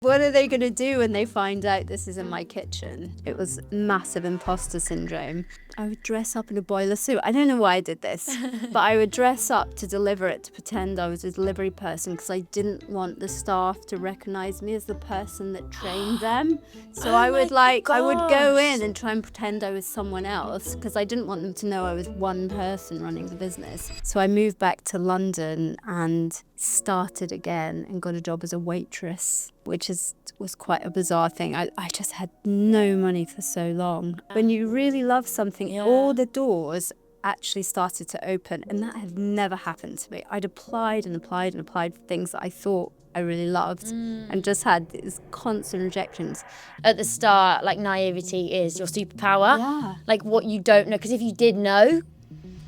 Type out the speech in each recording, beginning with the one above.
What are they going to do when they find out this is in my kitchen? It was massive imposter syndrome. I would dress up in a boiler suit. I don't know why I did this, but I would dress up to deliver it to pretend I was a delivery person because I didn't want the staff to recognise me as the person that trained them. So I would go in and try and pretend I was someone else because I didn't want them to know I was one person running the business. So I moved back to London and started again and got a job as a waitress, which was quite a bizarre thing. I just had no money for so long. When you really love something, all the doors actually started to open, and that had never happened to me. I'd applied and applied and applied for things that I thought I really loved and just had these constant rejections. At the start, like, naivety is your superpower. Yeah. Like, what you don't know, because if you did know,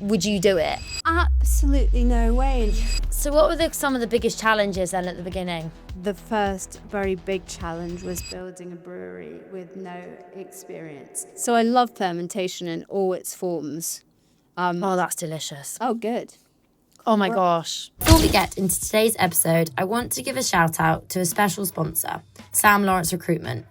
would you do it? Absolutely no way. So what were some of the biggest challenges then at the beginning? The first very big challenge was building a brewery with no experience. So I love fermentation in all its forms. Oh, that's delicious. Oh, good. Oh my gosh. Before we get into today's episode, I want to give a shout out to a special sponsor, Sam Lawrence Recruitment.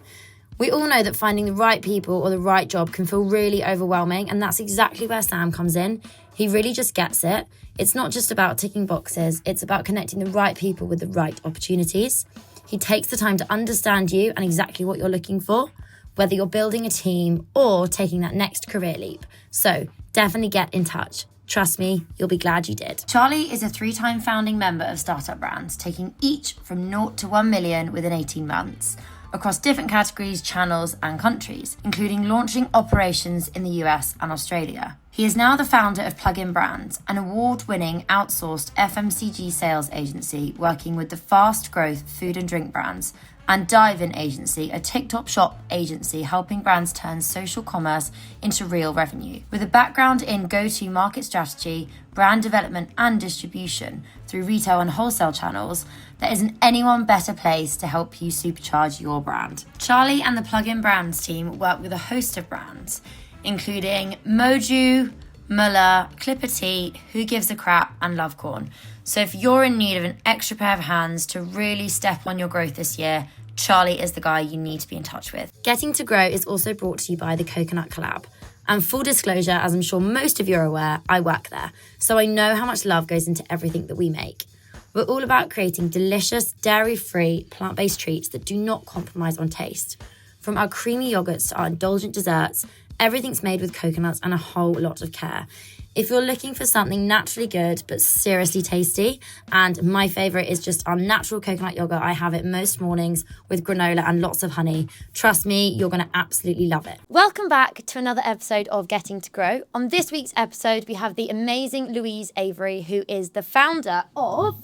We all know that finding the right people or the right job can feel really overwhelming, and that's exactly where Sam comes in. He really just gets it. It's not just about ticking boxes, it's about connecting the right people with the right opportunities. He takes the time to understand you and exactly what you're looking for, whether you're building a team or taking that next career leap. So definitely get in touch. Trust me, you'll be glad you did. Charlie is a 3-time founding member of Startup Brands, taking each from 0 to 1 million within 18 months. Across different categories, channels and countries, including launching operations in the US and Australia. He is now the founder of Plug-in Brands, an award-winning outsourced FMCG sales agency working with the fast-growth food and drink brands, and Dive-In Agency, a TikTok shop agency helping brands turn social commerce into real revenue. With a background in go-to-market strategy, brand development and distribution through retail and wholesale channels, there isn't anyone better placed to help you supercharge your brand. Charlie and the Plug-in Brands team work with a host of brands, including Moju, Muller, Clipper Tea, Who Gives a Crap, and Lovecorn. So if you're in need of an extra pair of hands to really step on your growth this year, Charlie is the guy you need to be in touch with. Getting to Grow is also brought to you by the Coconut Collab. And full disclosure, as I'm sure most of you are aware, I work there, so I know how much love goes into everything that we make. We're all about creating delicious, dairy-free, plant-based treats that do not compromise on taste. From our creamy yogurts to our indulgent desserts, everything's made with coconuts and a whole lot of care. If you're looking for something naturally good but seriously tasty, and my favourite is just our natural coconut yogurt, I have it most mornings with granola and lots of honey. Trust me, you're going to absolutely love it. Welcome back to another episode of Getting to Grow. On this week's episode, we have the amazing Louise Avery, who is the founder of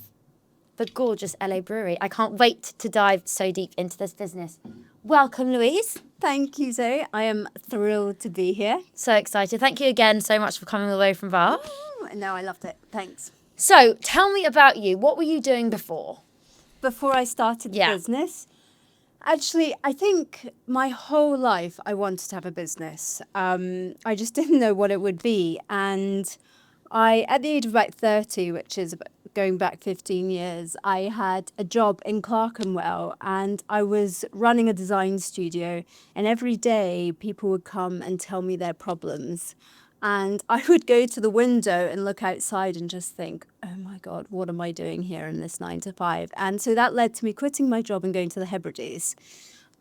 the gorgeous LA Brewery. I can't wait to dive so deep into this business. Welcome, Louise. Thank you, Zoe. I am thrilled to be here. So excited. Thank you again so much for coming all the way from Bath. No, I loved it. Thanks. So tell me about you. What were you doing before? Before I started the business, actually, I think my whole life I wanted to have a business. I just didn't know what it would be. And at the age of about 30, which is going back 15 years, I had a job in Clerkenwell and I was running a design studio, and every day people would come and tell me their problems. And I would go to the window and look outside and just think, oh my God, what am I doing here in this 9 to 5? And so that led to me quitting my job and going to the Hebrides.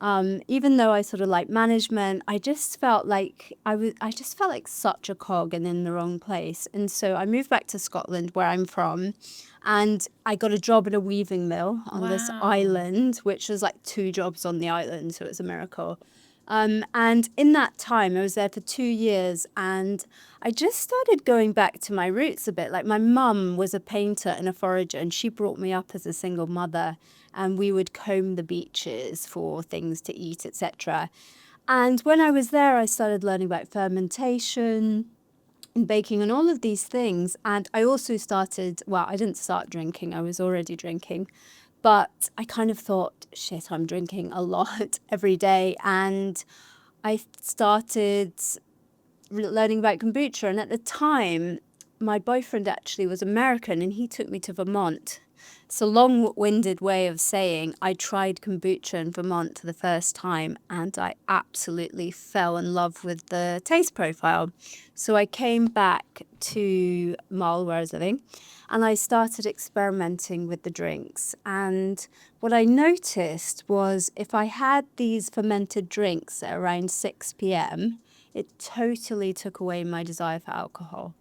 Even though I sort of like management, I just felt like such a cog and in the wrong place. And so I moved back to Scotland, where I'm from, and I got a job in a weaving mill on this island, which was like 2 jobs on the island, so it was a miracle. And in that time, I was there for 2 years, and I just started going back to my roots a bit. Like, my mum was a painter and a forager, and she brought me up as a single mother, and we would comb the beaches for things to eat, etc. And when I was there, I started learning about fermentation and baking and all of these things. And I also started, well, I didn't start drinking, I was already drinking. But I kind of thought, shit, I'm drinking a lot every day. And I started learning about kombucha. And at the time, my boyfriend actually was American, and he took me to Vermont It's a long-winded way of saying I tried kombucha in Vermont for the first time and I absolutely fell in love with the taste profile. So I came back to Mull, where I was living, and I started experimenting with the drinks. And what I noticed was if I had these fermented drinks at around 6 p.m., it totally took away my desire for alcohol.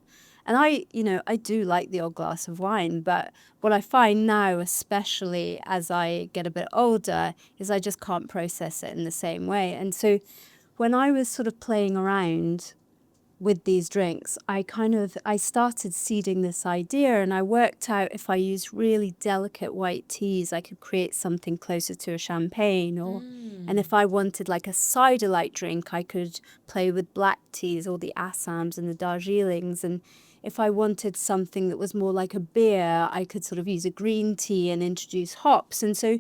And I do like the odd glass of wine, but what I find now, especially as I get a bit older, is I just can't process it in the same way. And so when I was sort of playing around with these drinks, I started seeding this idea, and I worked out if I used really delicate white teas, I could create something closer to a champagne, and if I wanted like a cider-like drink, I could play with black teas or the Assams and the Darjeelings, and if I wanted something that was more like a beer, I could sort of use a green tea and introduce hops. And so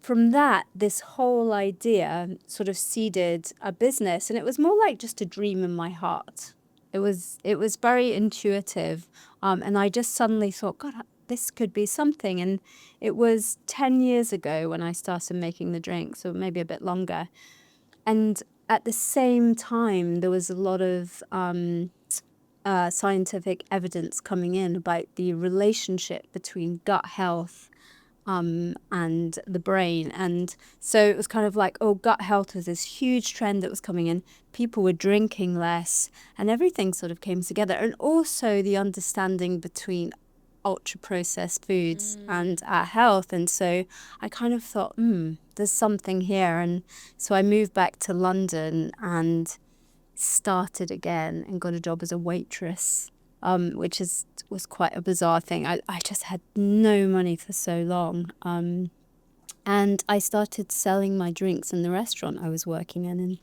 from that, this whole idea sort of seeded a business, and it was more like just a dream in my heart. It was very intuitive, and I just suddenly thought, God, this could be something. And it was 10 years ago when I started making the drinks, or maybe a bit longer. And at the same time, there was a lot of scientific evidence coming in about the relationship between gut health and the brain. And so it was kind of like, gut health was this huge trend that was coming in. People were drinking less, and everything sort of came together. And also the understanding between ultra-processed foods and our health. And so I kind of thought, there's something here. And so I moved back to London and started again and got a job as a waitress, which was quite a bizarre thing. I just had no money for so long. And I started selling my drinks in the restaurant I was working in.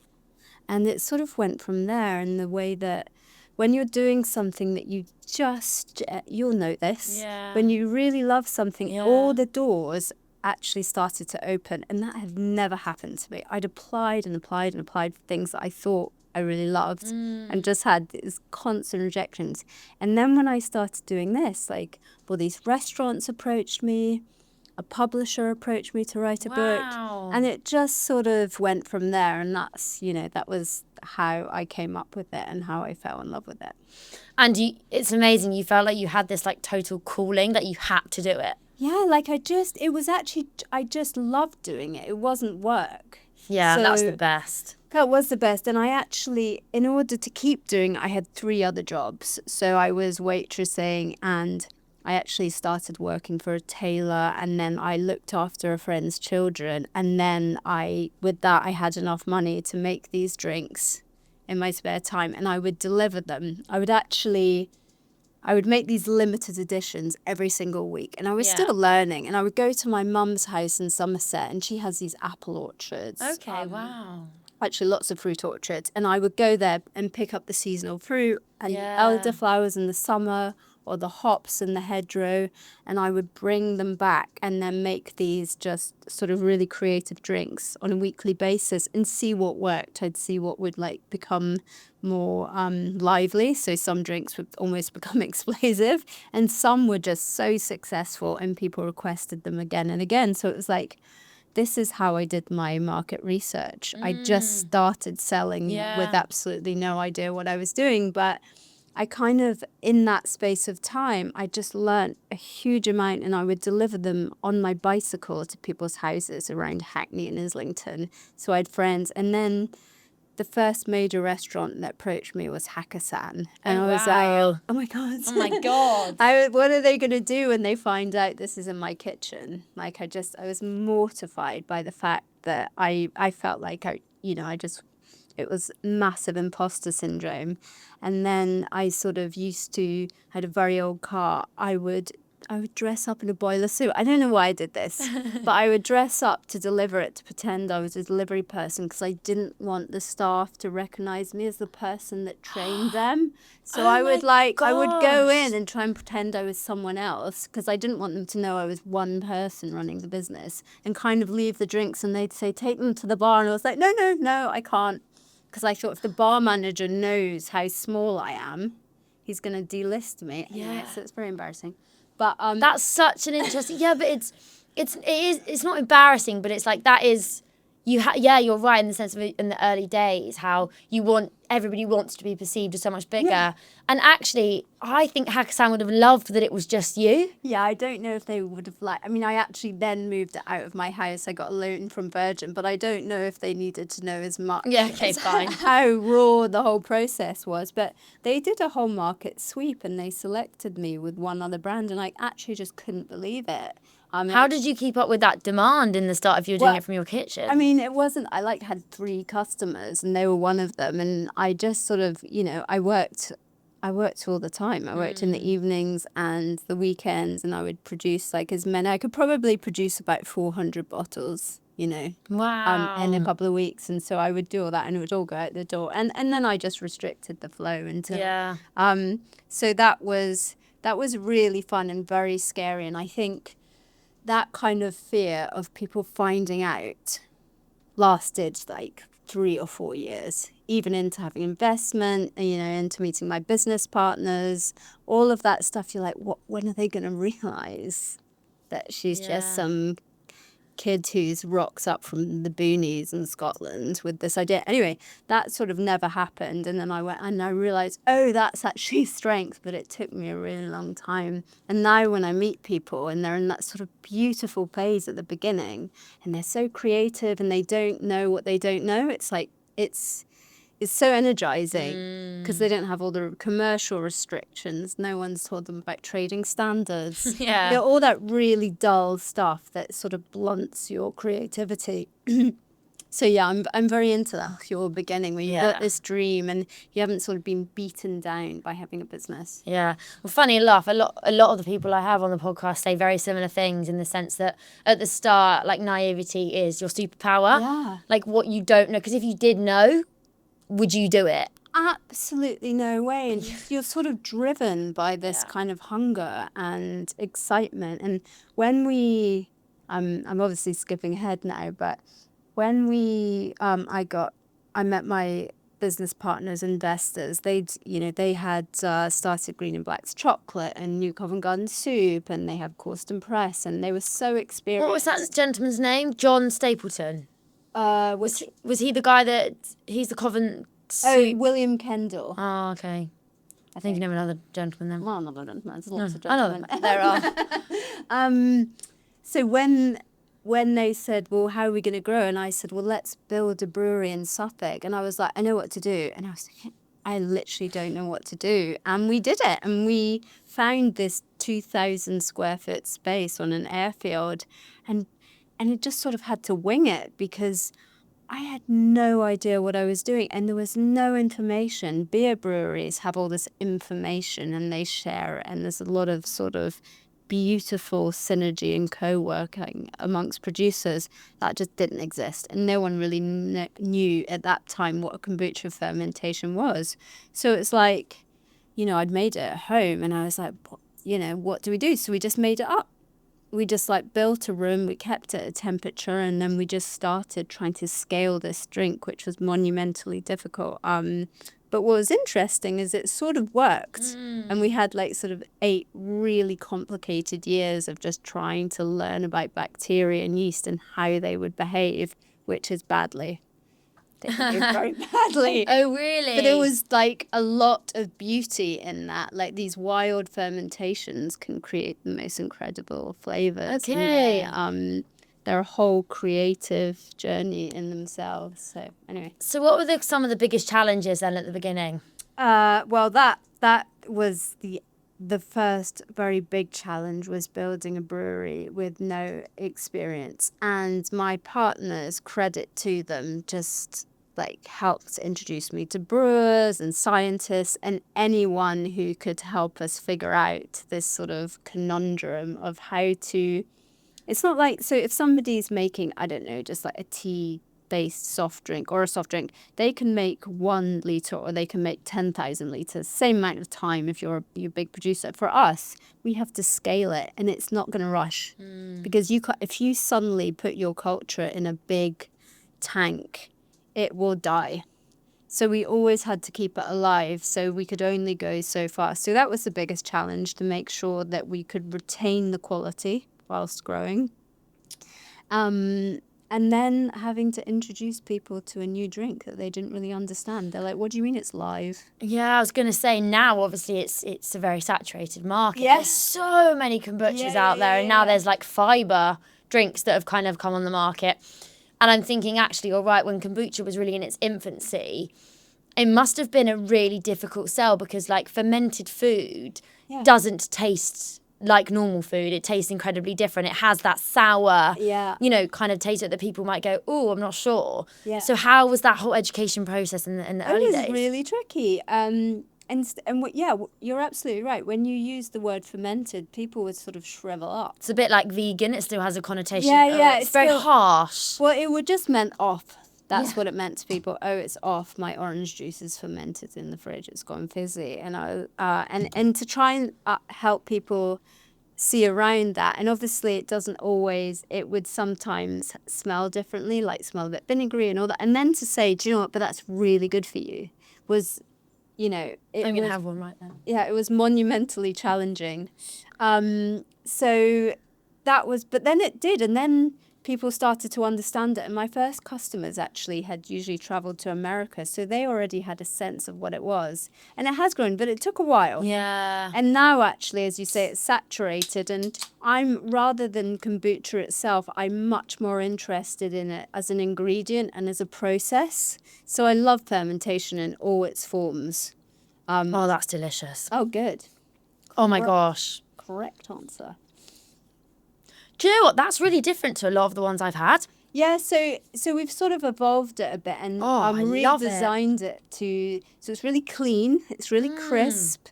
And it sort of went from there, in the way that when you're doing something that you'll note this, when you really love something, all the doors actually started to open. And that had never happened to me. I'd applied and applied and applied for things that I thought I really loved and just had these constant rejections. And then when I started doing this, these restaurants approached me, a publisher approached me to write a book, and it just sort of went from there. And that was how I came up with it and how I fell in love with it. And it's amazing. You felt like you had this total calling, that you had to do it. Yeah, I just loved doing it. It wasn't work. Yeah, that was the best. That was the best. And I actually, in order to keep doing it, I had 3 other jobs. So I was waitressing, and I actually started working for a tailor, and then I looked after a friend's children. And then with that, I had enough money to make these drinks in my spare time, and I would deliver them. I would make these limited editions every single week, and I was still learning. And I would go to my mum's house in Somerset, and she has these apple orchards. Okay, wow. Actually, lots of fruit orchards. And I would go there and pick up the seasonal fruit and elderflowers in the summer, or the hops in the hedgerow, and I would bring them back and then make these just sort of really creative drinks on a weekly basis and see what worked. I'd see what would become more lively. So some drinks would almost become explosive, and some were just so successful and people requested them again and again. So it was this is how I did my market research. I just started selling with absolutely no idea what I was doing, but I kind of, in that space of time, I just learnt a huge amount, and I would deliver them on my bicycle to people's houses around Hackney and Islington. So I had friends. And then the first major restaurant that approached me was Hakkasan. And I was like, oh my God. Oh my God. What are they going to do when they find out this is in my kitchen? I was mortified by the fact that I felt like it was massive imposter syndrome. And then I had a very old car. I would dress up in a boiler suit. I don't know why I did this, but I would dress up to deliver it, to pretend I was a delivery person, because I didn't want the staff to recognize me as the person that trained them. So I would go in and try and pretend I was someone else, because I didn't want them to know I was one person running the business, and kind of leave the drinks, and they'd say, take them to the bar. And I was like, no, I can't. Because I thought if the bar manager knows how small I am, he's going to delist me. Anyway, so it's very embarrassing. But that's such an interesting. Yeah, but it's not embarrassing, but it's like that is. You're right in the sense of in the early days how everybody wants to be perceived as so much bigger. Yeah. And actually, I think Hakkasan would have loved that it was just you. Yeah, I don't know if they would have I mean, I actually then moved it out of my house. I got a loan from Virgin, but I don't know if they needed to know as much. Yeah, okay, fine. How raw the whole process was. But they did a whole market sweep and they selected me with one other brand, and I actually just couldn't believe it. How did you keep up with that demand in the start if you were doing it from your kitchen? I mean, it wasn't, I had 3 customers and they were one of them. And I just sort of, I worked all the time. I worked in the evenings and the weekends, and I would produce as many. I could probably produce about 400 bottles, Wow. in a couple of weeks. And so I would do all that and it would all go out the door. And then I just restricted the flow until. Yeah. So that was really fun and very scary. And I think that kind of fear of people finding out lasted 3 or 4 years, even into having investment, into meeting my business partners, all of that stuff. You're like, when are they going to realize that she's just some kid who's rocks up from the boonies in Scotland with this idea? Anyway, that sort of never happened. And then I went and I realized, that's actually strength, but it took me a really long time. And now when I meet people and they're in that sort of beautiful phase at the beginning and they're so creative and they don't know what they don't know, it's it's so energizing because they don't have all the commercial restrictions. No one's told them about trading standards. Yeah. All that really dull stuff that sort of blunts your creativity. So yeah, I'm very into that. Your beginning where you've got this dream and you haven't sort of been beaten down by having a business. Yeah. Well, funny enough, a lot of the people I have on the podcast say very similar things in the sense that at the start, naivety is your superpower. Yeah. What you don't know, because if you did know, would you do it? Absolutely no way. And you're sort of driven by this kind of hunger and excitement. And when I'm obviously skipping ahead now, but when I met my business partners, investors, they had started Green and Black's chocolate and New Covent Garden soup, and they had Corsten Press, and they were so experienced. What was that gentleman's name? John Stapleton. Was he the guy that he's the Covent soup? Oh, William Kendall. Oh, okay. I think you know another gentleman then. Well, another gentleman. There's lots of gentlemen. I know there are. So when they said, well, how are we going to grow? And I said, well, let's build a brewery in Suffolk. And I was like, I know what to do. And I was like, I literally don't know what to do. And we did it. And we found this 2,000 square foot space on an airfield. And it just sort of had to wing it because I had no idea what I was doing. And there was no information. Beer breweries have all this information and they share it. And there's a lot of sort of beautiful synergy and co-working amongst producers that just didn't exist. And no one really knew at that time what a kombucha fermentation was. So it's like, I'd made it at home and I was like, what do we do? So we just made it up. We just built a room, we kept it at temperature, and then we just started trying to scale this drink, which was monumentally difficult. But what was interesting is it sort of worked. And we had sort of 8 really complicated years of just trying to learn about bacteria and yeast and how they would behave, which is badly. They behave very badly. Oh, really? But it was a lot of beauty in that. These wild fermentations can create the most incredible flavors. Okay. And they're a whole creative journey in themselves. So anyway. So what were some of the biggest challenges then at the beginning? Well, that was the first very big challenge, was building a brewery with no experience. And my partners, credit to them, just helped introduce me to brewers and scientists and anyone who could help us figure out this sort of conundrum of how to. It's not so if somebody's making, I don't know, just a tea-based soft drink or a soft drink, they can make 1 litre or they can make 10,000 litres, same amount of time if you're a big producer. For us, we have to scale it and it's not going to rush because if you suddenly put your culture in a big tank, it will die. So we always had to keep it alive. So we could only go so far. So that was the biggest challenge, to make sure that we could retain the quality whilst growing. And then having to introduce people to a new drink that they didn't really understand. They're like, what do you mean it's live? Yeah, I was going to say, now obviously it's a very saturated market. Yeah. There's so many kombuchas out there, and now there's like fibre drinks that have kind of come on the market. And I'm thinking, actually, all right, when kombucha was really in its infancy, it must have been a really difficult sell, because like fermented food doesn't taste like normal food. It tastes incredibly different. It has that sour, kind of taste that people might go, oh, I'm not sure. Yeah. So how was that whole education process in the early days? It was really tricky. You're absolutely right. When you use the word fermented, people would sort of shrivel up. It's a bit like vegan. It still has a connotation. It's very harsh. Well, it would just meant off. That's what it meant to people. Oh, it's off. My orange juice is fermented in the fridge. It's gone fizzy. And to try and help people see around that. And obviously it doesn't always, it would sometimes smell differently, like smell a bit vinegary and all that. And then to say, do you know what, but that's really good for you, was, I'm going to have one right now. Yeah, it was monumentally challenging. So that was, but then it did. And then people started to understand it. And my first customers actually had usually traveled to America. So they already had a sense of what it was. And it has grown, but it took a while. Yeah. And now actually, as you say, it's saturated. And rather than kombucha itself, I'm much more interested in it as an ingredient and as a process. So I love fermentation in all its forms. Oh, that's delicious. Oh, good. Oh my gosh. Correct answer. Do you know what? That's really different to a lot of the ones I've had. Yeah, so we've sort of evolved it a bit and redesigned it to, so it's really clean, it's really crisp.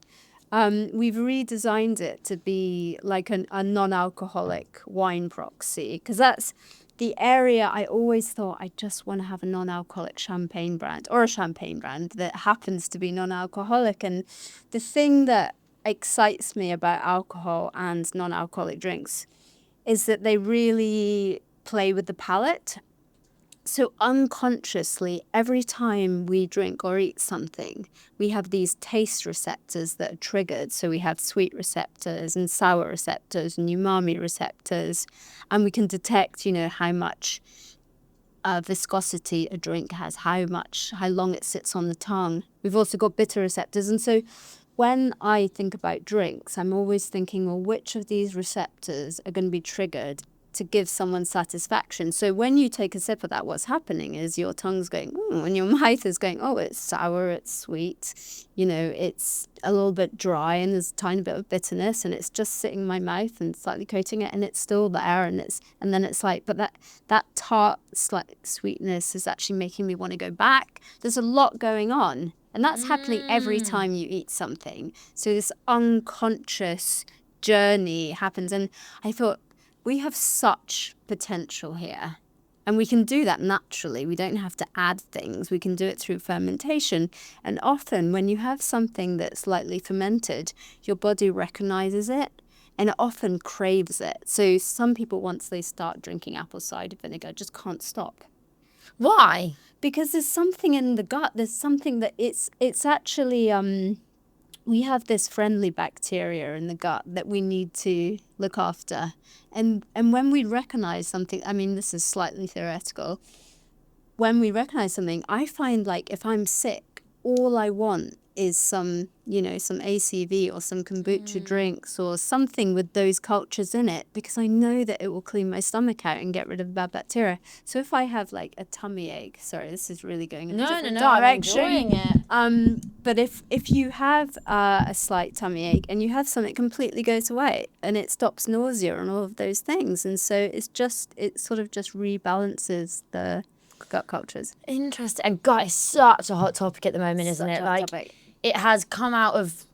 We've redesigned it to be like a non-alcoholic wine proxy, because that's the area I always thought I just want to have a non-alcoholic champagne brand, or a champagne brand that happens to be non-alcoholic. And the thing that excites me about alcohol and non-alcoholic drinks is that they really play with the palate. So unconsciously, every time we drink or eat something, we have these taste receptors that are triggered. So we have sweet receptors and sour receptors and umami receptors, and we can detect, how much viscosity a drink has, how long it sits on the tongue. We've also got bitter receptors. And so when I think about drinks, I'm always thinking, well, which of these receptors are going to be triggered to give someone satisfaction? So when you take a sip of that, what's happening is your tongue's going, and your mouth is going, oh, it's sour, it's sweet, it's a little bit dry and there's a tiny bit of bitterness, and it's just sitting in my mouth and slightly coating it, and it's still there, and then it's like, but that tart slight sweetness is actually making me want to go back. There's a lot going on. And that's happening every time you eat something. So this unconscious journey happens. And I thought, we have such potential here. And we can do that naturally. We don't have to add things. We can do it through fermentation. And often when you have something that's lightly fermented, your body recognizes it and it often craves it. So some people, once they start drinking apple cider vinegar, just can't stop. Why? Because there's something in the gut. There's something that it's actually, we have this friendly bacteria in the gut that we need to look after. And when we recognize something, I mean, this is slightly theoretical. When we recognize something, I find like if I'm sick, all I want is some ACV or some kombucha drinks or something with those cultures in it, because I know that it will clean my stomach out and get rid of the bad bacteria. So if I have like a tummy ache, sorry, this is really going in a different direction. I'm enjoying it. But if you have a slight tummy ache and you have something, it completely goes away and it stops nausea and all of those things. And so it sort of just rebalances the gut cultures. Interesting. And gut is such a hot topic at the moment, isn't it? Like, topic. It has come out of,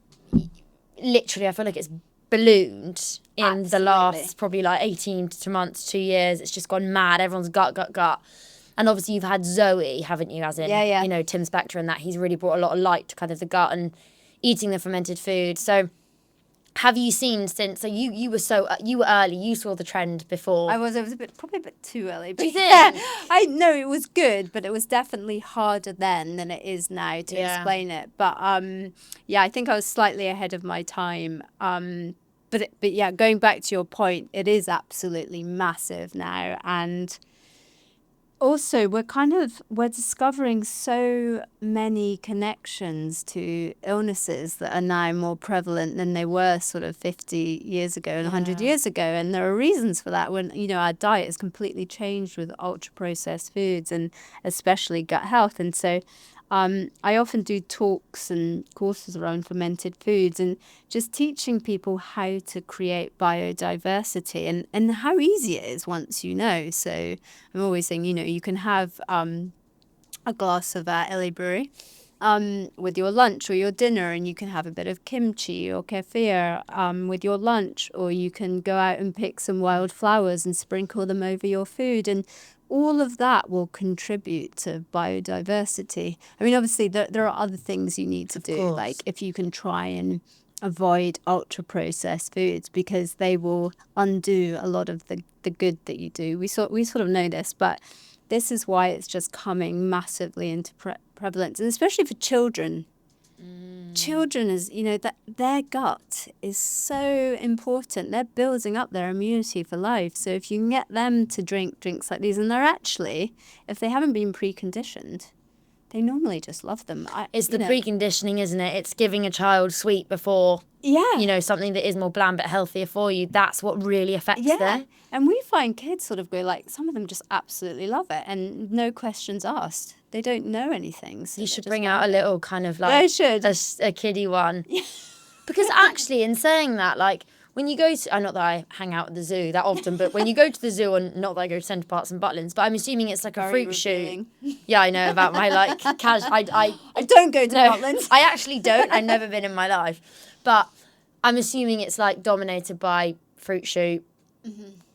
literally, I feel like it's ballooned in the last probably like 18 months, 2 years. It's just gone mad. Everyone's gut. And obviously you've had Zoe, haven't you, as in, Tim Spector, and that he's really brought a lot of light to kind of the gut and eating the fermented food. So have you seen since? So you were early. You saw the trend before. I was probably a bit too early. Do you think? Yeah, I know it was good, but it was definitely harder then than it is now to explain it. But I think I was slightly ahead of my time. But yeah, going back to your point, it is absolutely massive now, and also we're discovering so many connections to illnesses that are now more prevalent than they were sort of 50 years ago and 100 years ago, and there are reasons for that. When our diet has completely changed with ultra processed foods and especially gut health, and so I often do talks and courses around fermented foods and just teaching people how to create biodiversity and how easy it is once you know. So I'm always saying, you can have a glass of Brewery with your lunch or your dinner, and you can have a bit of kimchi or kefir with your lunch, or you can go out and pick some wild flowers and sprinkle them over your food, and all of that will contribute to biodiversity. I mean, obviously, there are other things you need to do, like if you can try and avoid ultra-processed foods, because they will undo a lot of the good that you do. We sort of know this, but this is why it's just coming massively into prevalence, and especially for children. Children that their gut is so important. They're building up their immunity for life. So if you can get them to drink drinks like these, and they're actually, if they haven't been preconditioned, they normally just love them. It's the preconditioning, isn't it? It's giving a child sweet before, something that is more bland but healthier for you. That's what really affects them. And we find kids sort of go like, some of them just absolutely love it and no questions asked. They don't know anything. So you should bring out a little kind of like I should. A kiddie one. Because actually, in saying that, like, when you go to, not that I hang out at the zoo that often, but when you go to the zoo, and not that I go to Centre Parks and Butlins, but I'm assuming it's like a fruit shoot. Yeah, I know about my like cash. I don't go to Butlins. I actually don't. I've never been in my life, but I'm assuming it's like dominated by fruit shoot,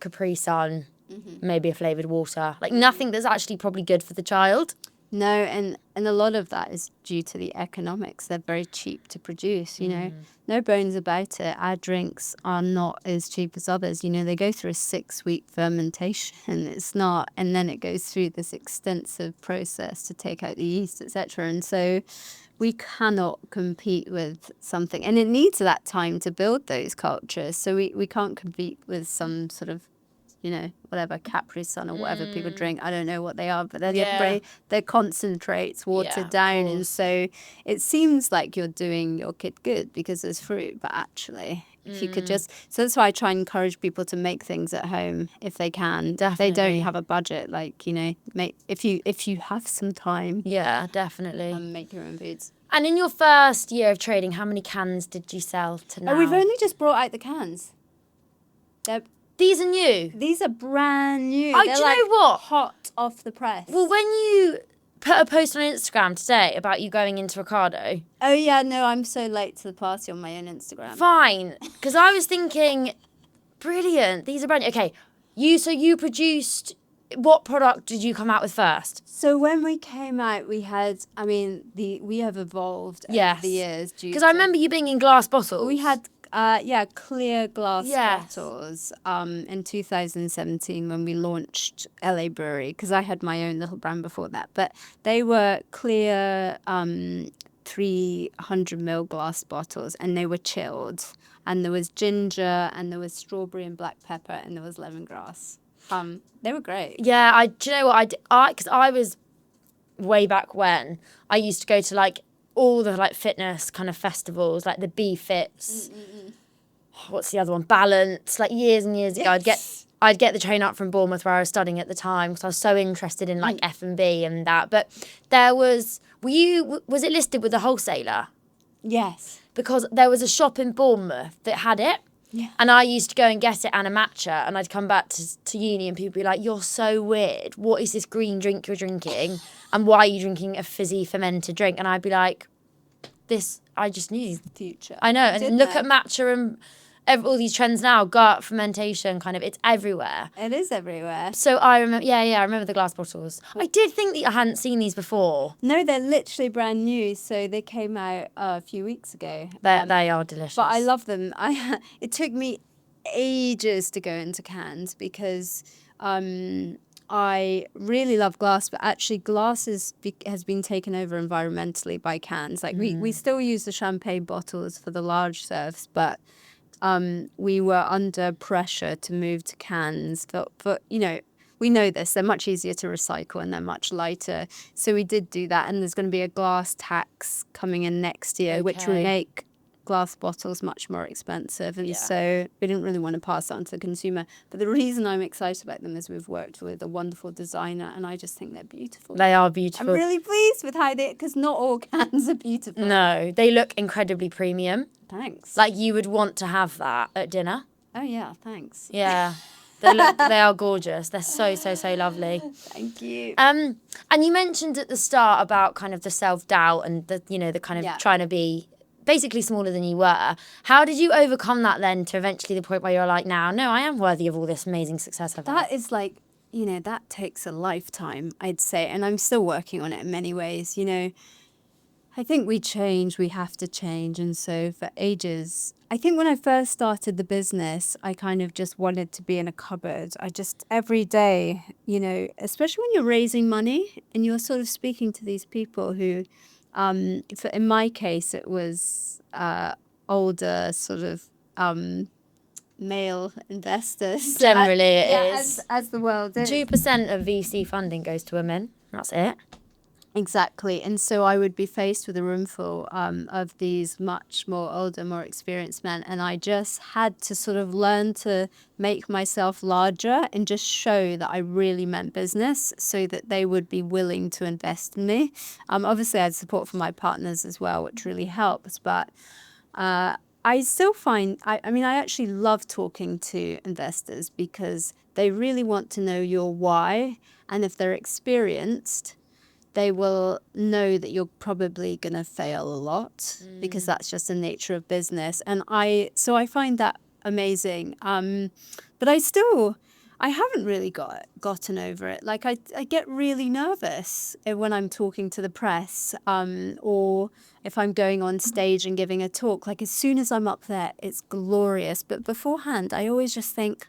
Capri Sun, maybe a flavoured water, like nothing that's actually probably good for the child. No, and a lot of that is due to the economics. They're very cheap to produce, No bones about it. Our drinks are not as cheap as others. They go through a 6-week fermentation. It's not, and then it goes through this extensive process to take out the yeast, etc. And so we cannot compete with something. And it needs that time to build those cultures. So we can't compete with some sort of whatever Capri Sun or whatever people drink. I don't know what they are, but they're concentrates watered down. And so it seems like you're doing your kid good because there's fruit, but actually, if you could just... So that's why I try and encourage people to make things at home if they can. Definitely. If they don't have a budget, like, make if you have some time. Yeah, definitely. Make your own foods. And in your first year of trading, how many cans did you sell to now? Oh, we've only just brought out the cans. These are new? These are brand new. Do you know what? Hot off the press. Well, when you put a post on Instagram today about you going into Ricardo... Oh, yeah, no, I'm so late to the party on my own Instagram. Fine, because I was thinking, brilliant, these are brand new. Okay, you produced... What product did you come out with first? So when we came out, we had... we have evolved over the years. Because I remember you being in glass bottles. We had... clear glass bottles in 2017 when we launched LA Brewery, because I had my own little brand before that. But they were clear 300ml glass bottles, and they were chilled. And there was ginger, and there was strawberry and black pepper, and there was lemongrass. They were great. Yeah, do you know what because I was way back when I used to go to like all the like fitness kind of festivals, like the B-Fits. What's the other one? Balance. Like years and years ago, I'd get the train up from Bournemouth where I was studying at the time because I was so interested in like F&B and that. But there was it listed with a wholesaler? Yes. Because there was a shop in Bournemouth that had it. Yeah. And I used to go and get it and a matcha, and I'd come back to uni and people would be like, you're so weird. What is this green drink you're drinking? And why are you drinking a fizzy fermented drink? And I'd be like, I just knew. Future. I know. And look at matcha all these trends now, gut fermentation, kind of, it's everywhere. It is everywhere. So I remember, I remember the glass bottles. I did think that I hadn't seen these before. No, they're literally brand new. So they came out a few weeks ago. They are delicious. But I love them. It took me ages to go into cans because I really love glass, but actually glass has been taken over environmentally by cans. Like we still use the champagne bottles for the large serves, but we were under pressure to move to cans for we know this, they're much easier to recycle and they're much lighter. So we did do that, and there's going to be a glass tax coming in next year, which will make glass bottles much more expensive, and so we didn't really want to pass that on to the consumer. But the reason I'm excited about them is we've worked with a wonderful designer, and I just think they're beautiful. They are beautiful. I'm really pleased with how because not all cans are beautiful. No, they look incredibly premium. Thanks. Like you would want to have that at dinner. Oh yeah, thanks. Yeah. They are gorgeous. They're so lovely. Thank you. And you mentioned at the start about kind of the self-doubt and the kind of trying to be basically smaller than you were. How did you overcome that then to eventually the point where you're like, now, no, I am worthy of all this amazing success I've had? That is like, that takes a lifetime, I'd say. And I'm still working on it in many ways. I think we change, we have to change. And so for ages, I think when I first started the business, I kind of just wanted to be in a cupboard. I just, every day, especially when you're raising money and you're sort of speaking to these people who, in my case, it was older sort of male investors. Generally it is. As the world is. 2% of VC funding goes to women. That's it. Exactly. And so I would be faced with a room full of these much more older, more experienced men. And I just had to sort of learn to make myself larger and just show that I really meant business so that they would be willing to invest in me. Obviously, I had support from my partners as well, which really helps. But I still find, I actually love talking to investors because they really want to know your why. And if they're experienced, they will know that you're probably going to fail a lot because that's just the nature of business. And I find that amazing. But I haven't really gotten over it. Like I get really nervous when I'm talking to the press or if I'm going on stage and giving a talk. Like as soon as I'm up there, it's glorious. But beforehand, I always just think,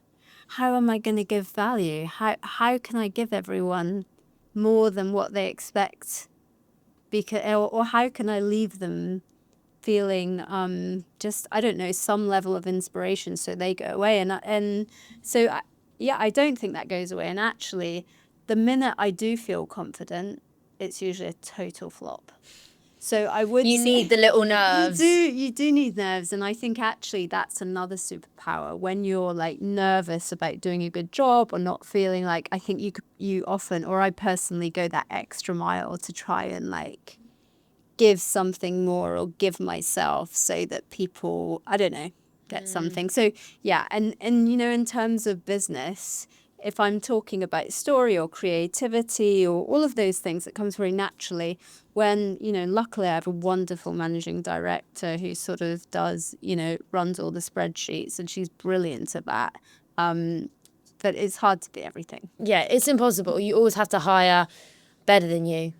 how am I going to give value? How can I give everyone more than what they expect, or how can I leave them feeling just, I don't know, some level of inspiration so they go away. And so I don't think that goes away. And actually, the minute I do feel confident, it's usually a total flop. So I would You need the little nerves. You do need nerves. And I think actually that's another superpower. When you're like nervous about doing a good job or not feeling like, I think you often, or I personally go that extra mile to try and like give something more or give myself so that people, I don't know, get something. So yeah. And in terms of business, if I'm talking about story or creativity or all of those things, that comes very naturally when, luckily I have a wonderful managing director who sort of does, runs all the spreadsheets, and she's brilliant at that. But it's hard to be everything. Yeah, it's impossible. You always have to hire better than you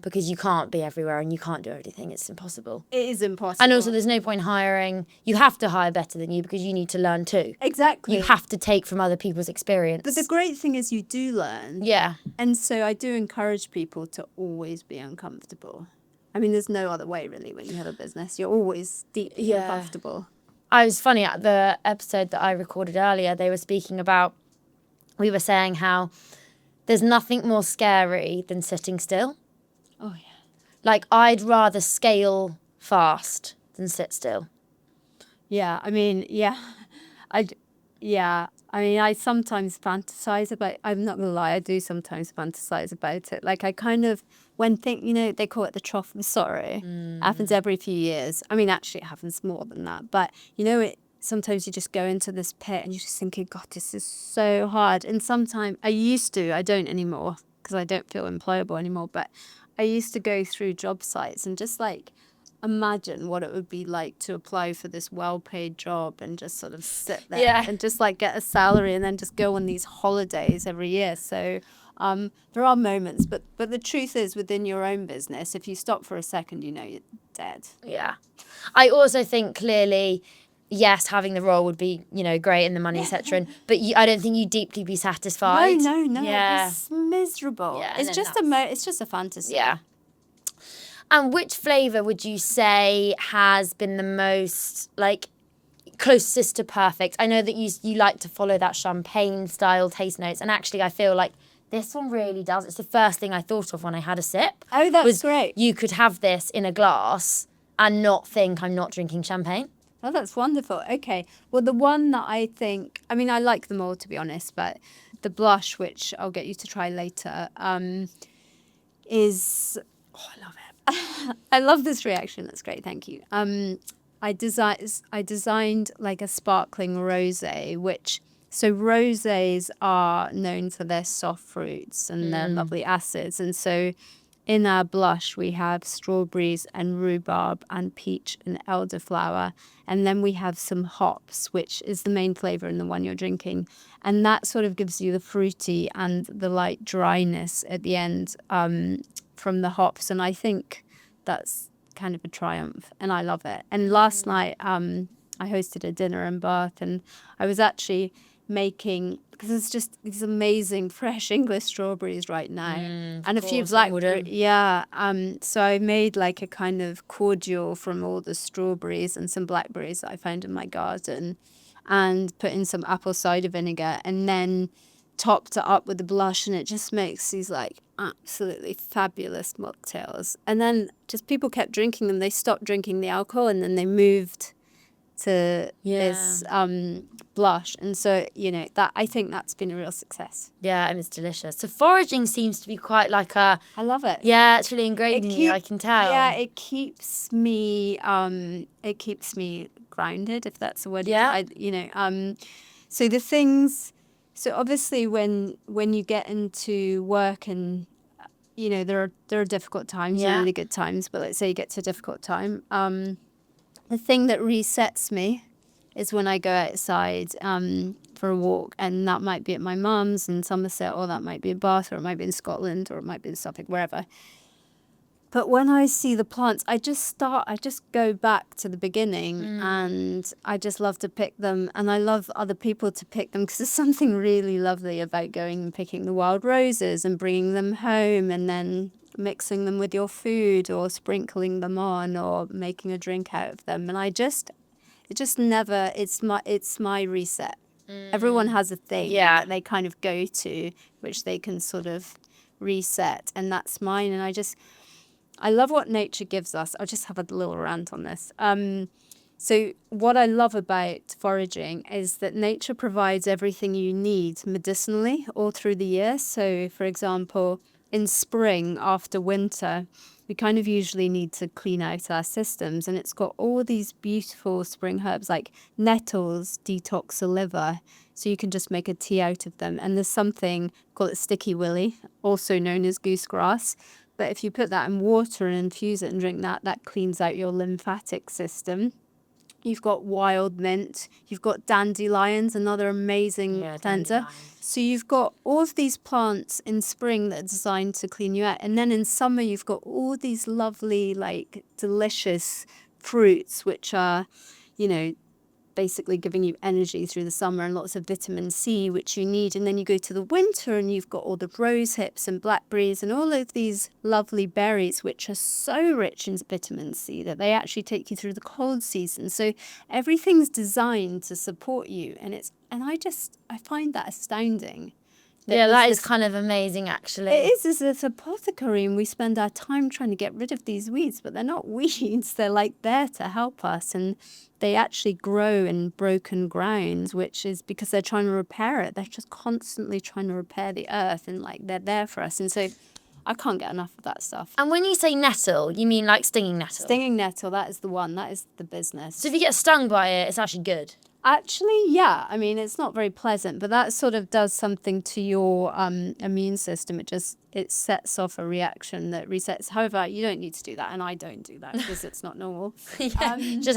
because you can't be everywhere and you can't do everything. It's impossible. It is impossible. And also there's no point hiring. You have to hire better than you because you need to learn too. Exactly. You have to take from other people's experience. But the great thing is you do learn. Yeah. And so I do encourage people to always be uncomfortable. I mean, there's no other way really when you have a business. You're always deeply uncomfortable. I was funny at the episode that I recorded earlier, they were speaking about, we were saying how there's nothing more scary than sitting still. Oh, yeah. Like, I'd rather scale fast than sit still. Yeah, I mean, I sometimes fantasize about, I'm not going to lie, I do sometimes fantasize about it. Like, I kind of, they call it the trough of sorrow. It happens every few years. I mean, actually, it happens more than that. But, sometimes you just go into this pit and you're just thinking, God, this is so hard. And sometimes, I don't anymore because I don't feel employable anymore. But I used to go through job sites and just like imagine what it would be like to apply for this well-paid job and just sort of sit there and just like get a salary and then just go on these holidays every year. So there are moments, but the truth is, within your own business, if you stop for a second, you know you're dead. Yeah. I also think clearly, yes, having the role would be, you know, great and the money, etc. But I don't think you'd deeply be satisfied. No. Yeah. It's miserable. Yeah, it's just a fantasy. Yeah. And which flavour would you say has been the most, like, closest to perfect? I know that you like to follow that champagne style taste notes, and actually I feel like this one really does. It's the first thing I thought of when I had a sip. Oh, that's great. You could have this in a glass and not think I'm not drinking champagne. Oh, that's wonderful. Okay. Well, the one that I think, I mean, I like them all, to be honest, but the blush, which I'll get you to try later, is... Oh, I love it. I love this reaction. That's great. Thank you. I designed like a sparkling rosé, which... So rosés are known for their soft fruits and their lovely acids. And so in our blush, we have strawberries and rhubarb and peach and elderflower. And then we have some hops, which is the main flavour in the one you're drinking. And that sort of gives you the fruity and the light dryness at the end from the hops. And I think that's kind of a triumph. And I love it. And last night, I hosted a dinner in Bath, and I was actually making, because it's just these amazing fresh English strawberries right now, and a few blackberries. Yeah. So I made like a kind of cordial from all the strawberries and some blackberries that I found in my garden, and put in some apple cider vinegar, and then topped it up with the blush, and it just makes these like absolutely fabulous mocktails. And then just people kept drinking them. They stopped drinking the alcohol, and then they moved to this blush. And so, you know, that I think that's been a real success. Yeah, and it's delicious. So foraging seems to be quite like a... I love it. Yeah, it's really ingrained in you, I can tell. Yeah, it keeps me grounded, if that's a word. Yeah. So the things... So obviously when you get into work and, you know, there are difficult times and really good times, but let's say you get to a difficult time, the thing that resets me is when I go outside for a walk, and that might be at my mum's in Somerset, or that might be in Bath, or it might be in Scotland, or it might be in Suffolk, wherever. But when I see the plants, I just go back to the beginning, and I just love to pick them, and I love other people to pick them, because there's something really lovely about going and picking the wild roses and bringing them home, and then mixing them with your food, or sprinkling them on, or making a drink out of them. And it's my reset. Everyone has a thing that they kind of go to, which they can sort of reset, and that's mine. And I love what nature gives us. I'll just have a little rant on this. So what I love about foraging is that nature provides everything you need medicinally all through the year. So, for example, in spring after winter, we kind of usually need to clean out our systems, and it's got all these beautiful spring herbs like nettles detox the liver, so you can just make a tea out of them. And there's something, call it sticky willy, also known as goosegrass. But if you put that in water and infuse it and drink that, that cleans out your lymphatic system. You've got wild mint. You've got dandelions, another amazing cleanser. So you've got all of these plants in spring that are designed to clean you out. And then in summer, you've got all these lovely, like, delicious fruits, which are, you know, basically giving you energy through the summer, and lots of vitamin C, which you need. And then you go to the winter and you've got all the rose hips and blackberries and all of these lovely berries, which are so rich in vitamin C that they actually take you through the cold season. So everything's designed to support you. And I find that astounding. That is kind of amazing, actually. It is. It's this apothecary, and we spend our time trying to get rid of these weeds, but they're not weeds. They're like there to help us, and they actually grow in broken ground, which is because they're trying to repair it. They're just constantly trying to repair the earth, and like they're there for us. And so I can't get enough of that stuff. And when you say nettle, you mean like stinging nettle? Stinging nettle, that is the one. That is the business. So if you get stung by it, it's actually good? Actually, yeah. I mean, it's not very pleasant, but that sort of does something to your immune system. It sets off a reaction that resets. However, you don't need to do that, and I don't do that because it's not normal. Just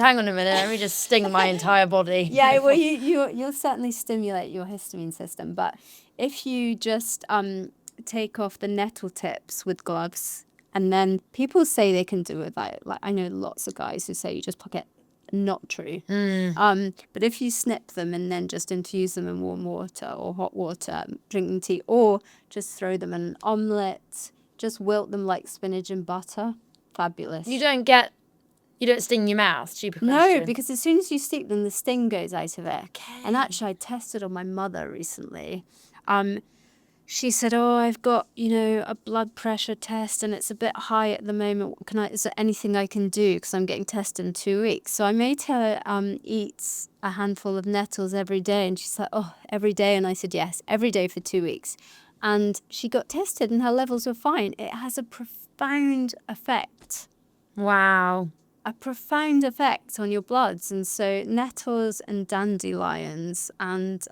hang on a minute. Let me just sting my entire body. Yeah, well, you'll certainly stimulate your histamine system, but if you just take off the nettle tips with gloves, and then people say they can do it like I know lots of guys who say you just pocket. Not true. But if you snip them and then just infuse them in warm water or hot water, drinking tea, or just throw them in an omelette, just wilt them like spinach and butter, fabulous. You don't sting your mouth, stupid question. No, because as soon as you steep them, the sting goes out of it. Okay. And actually, I tested on my mother recently. She said, I've got, a blood pressure test and it's a bit high at the moment. Is there anything I can do? Because I'm getting tested in 2 weeks. So I made her eat a handful of nettles every day. And she's like, every day? And I said, yes, every day for 2 weeks. And she got tested and her levels were fine. It has a profound effect. Wow. A profound effect on your bloods. And so nettles and dandelions and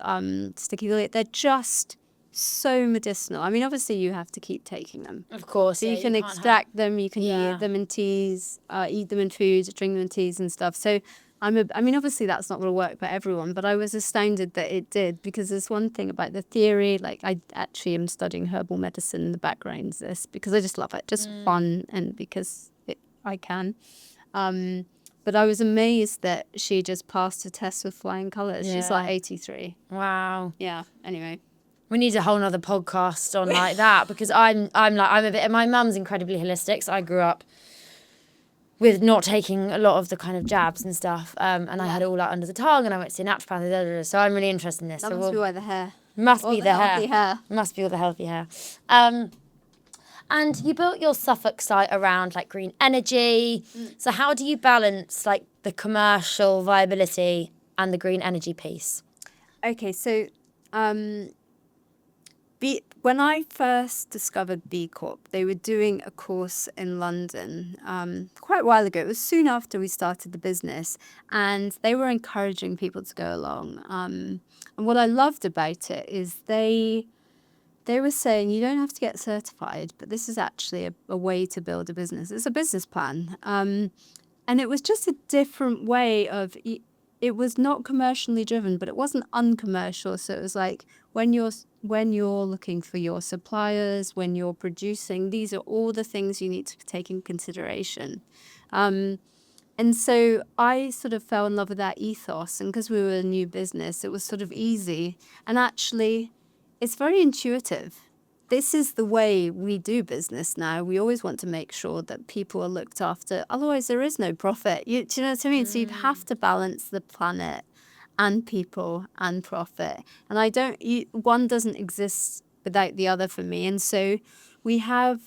sticky lily, they're just so medicinal. I mean, obviously you have to keep taking them. Of course. So you can extract them, you can eat them in teas, eat them in foods, drink them in teas and stuff. So I mean, obviously that's not going to work for everyone, but I was astounded that it did, because there's one thing about the theory, like I actually am studying herbal medicine in the background of this because I just love it, just fun, and because I can. But I was amazed that she just passed a test with flying colours. She's like 83. Wow. Yeah, anyway. We need a whole nother podcast on like that, because I'm a bit. My mum's incredibly holistic, so I grew up with not taking a lot of the kind of jabs and stuff, and I had it all out under the tongue, and I went to see a naturopath. So I'm really interested in this. That must be why the hair. Must All be the healthy hair. Must be all the healthy hair. And you built your Suffolk site around like green energy. So how do you balance like the commercial viability and the green energy piece? Okay, so when I first discovered B Corp, they were doing a course in London quite a while ago. It was soon after we started the business, and they were encouraging people to go along. And what I loved about it is they were saying you don't have to get certified, but this is actually a way to build a business. It's a business plan. And it was just a different way of... It was not commercially driven, but it wasn't uncommercial. So it was like when you're looking for your suppliers, when you're producing, these are all the things you need to take in consideration. And so I sort of fell in love with that ethos. And because we were a new business, it was sort of easy. And actually, it's very intuitive. This is the way we do business now. We always want to make sure that people are looked after. Otherwise, there is no profit. Do you know what I mean? So you have to balance the planet and people and profit. And one doesn't exist without the other for me. And so we have,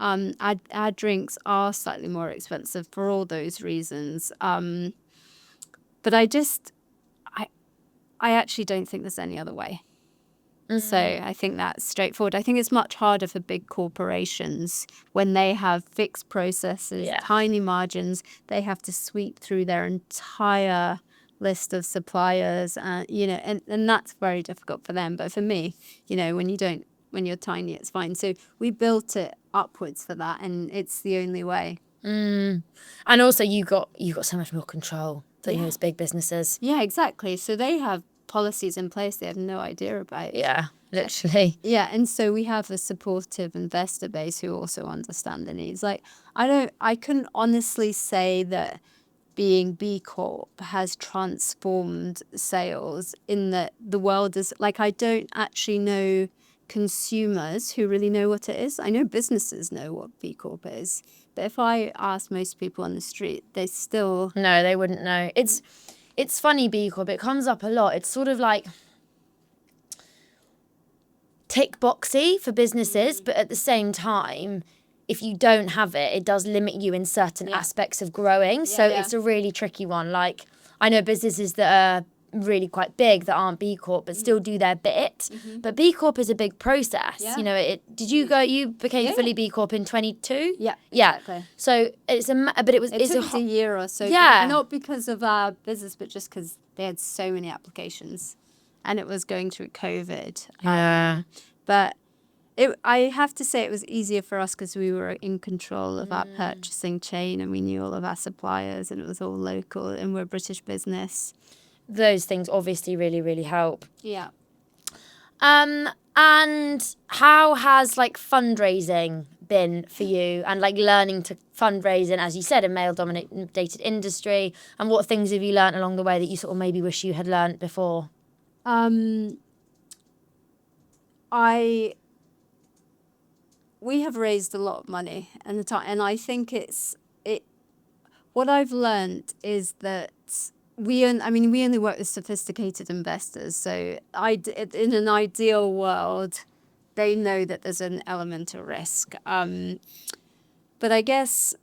our drinks are slightly more expensive for all those reasons. But I actually don't think there's any other way. So I think that's straightforward. I think it's much harder for big corporations when they have fixed processes, tiny margins. They have to sweep through their entire list of suppliers, and that's very difficult for them. But for me, when you're tiny, it's fine. So we built it upwards for that, and it's the only way. And also you got so much more control than those big businesses. Yeah, exactly. So they have policies in place they have no idea about. Yeah, literally. Yeah, and so we have a supportive investor base who also understand the needs. Like, I couldn't honestly say that being B Corp has transformed sales in that the world is, like, I don't actually know consumers who really know what it is. I know businesses know what B Corp is, but if I ask most people on the street, they still... No, they wouldn't know. It's funny, B Corp, it comes up a lot. It's sort of like tick boxy for businesses, but at the same time, if you don't have it, it does limit you in certain aspects of growing. So it's a really tricky one. Like, I know businesses that are really quite big that aren't B Corp but still do their bit. But B Corp is a big process. Yeah. You know, you became fully B Corp in 22? Yeah, Yeah. exactly. So it took us a year or so. Yeah. Not because of our business, but just because they had so many applications and it was going through COVID. Yeah. But I have to say it was easier for us because we were in control of our purchasing chain and we knew all of our suppliers and it was all local and we're a British business. Those things obviously really, really help. Yeah. And how has like fundraising been for you and like learning to fundraise in, as you said, a male dominated industry, and what things have you learned along the way that you sort of maybe wish you had learned before? We have raised a lot of money and I think what I've learned is that we only work with sophisticated investors. So in an ideal world, they know that there's an element of risk. But I guess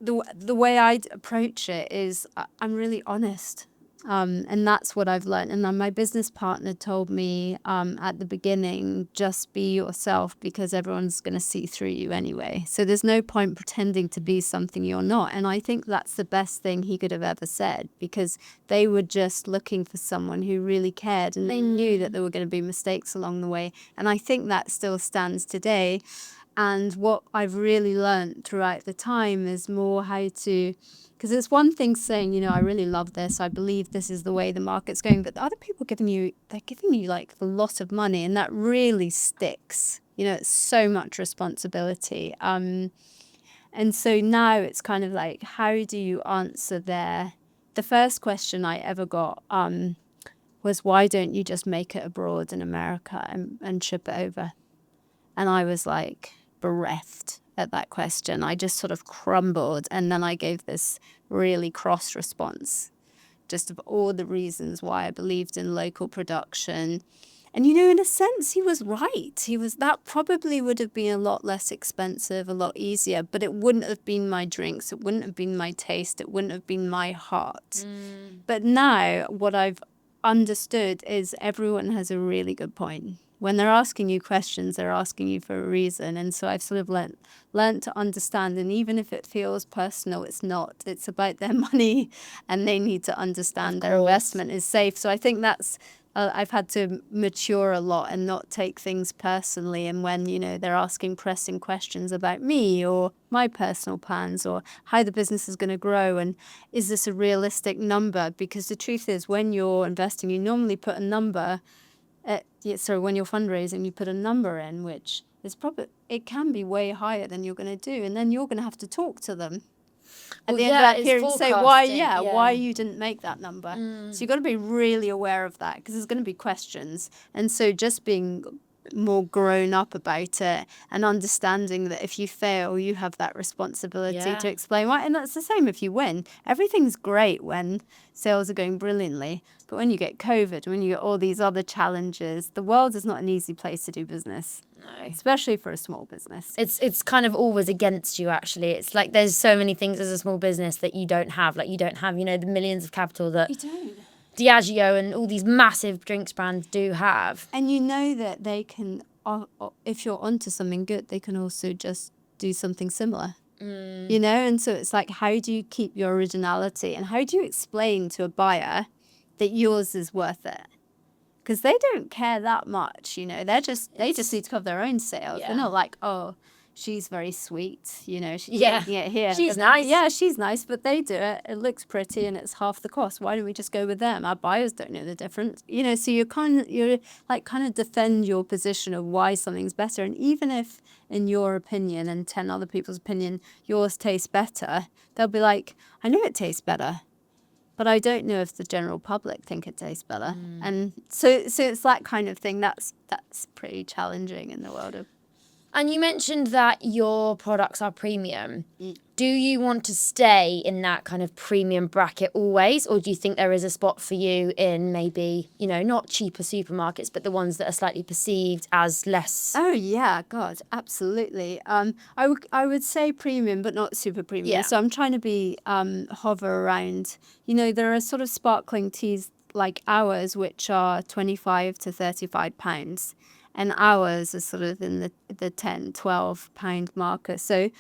the way I'd approach it is I'm really honest. And that's what I've learned. And then my business partner told me at the beginning, just be yourself because everyone's going to see through you anyway. So there's no point pretending to be something you're not. And I think that's the best thing he could have ever said, because they were just looking for someone who really cared and they knew that there were going to be mistakes along the way. And I think that still stands today. And what I've really learned throughout the time is more how to, because it's one thing saying, you know, I really love this, I believe this is the way the market's going, but the other people they're giving you like a lot of money, and that really sticks. You know, it's so much responsibility. And so now it's kind of like, how do you answer there? The first question I ever got was, why don't you just make it abroad in America and ship it over? And I was like bereft at that question. I just sort of crumbled. And then I gave this really cross response, just of all the reasons why I believed in local production. And, you know, in a sense, he was right. That probably would have been a lot less expensive, a lot easier, but it wouldn't have been my drinks. It wouldn't have been my taste. It wouldn't have been my heart. But now what I've understood is everyone has a really good point. When they're asking you questions, they're asking you for a reason. And so I've sort of learned to understand. And even if it feels personal, it's not. It's about their money and they need to understand their investment is safe. So I think that's, I've had to mature a lot and not take things personally. And when, you know, they're asking pressing questions about me or my personal plans or how the business is going to grow and is this a realistic number? Because the truth is, when you're investing, you normally put a number. When you're fundraising, you put a number in, which is it can be way higher than you're going to do, and then you're going to have to talk to them at the end of that period and say why you didn't make that number. So you've got to be really aware of that, because there's going to be questions. And so just being more grown up about it and understanding that if you fail, you have that responsibility to explain why. And that's the same if you win. Everything's great when sales are going brilliantly, but when you get COVID, when you get all these other challenges, the world is not an easy place to do business. No. Especially for a small business. It's kind of always against you, actually. It's like there's so many things as a small business that you don't have. Like you don't have, you know, the millions of capital that... You don't. Diageo and all these massive drinks brands do have. And you know that they can, if you're onto something good, they can also just do something similar. You know, and so it's like, how do you keep your originality and how do you explain to a buyer that yours is worth it? Because they don't care that much, you know. They just need to cover their own sales. They're not like, oh, she's very sweet, you know. Here. She's nice. Yeah, she's nice, but they do it. It looks pretty and it's half the cost. Why don't we just go with them? Our buyers don't know the difference, you know. So you're kind of defend your position of why something's better. And even if, in your opinion and 10 other people's opinion, yours tastes better, they'll be like, I know it tastes better, but I don't know if the general public think it tastes better. And so it's that kind of thing. That's pretty challenging in the world of... And you mentioned that your products are premium. Do you want to stay in that kind of premium bracket always, or do you think there is a spot for you in maybe, not cheaper supermarkets, but the ones that are slightly perceived as less? Oh yeah, God, absolutely. I would say premium, but not super premium. Yeah. So I'm trying to be hover around. There are sort of sparkling teas like ours, which are 25 to 35 pounds, and ours are sort of in the 10, 12 pound marker. So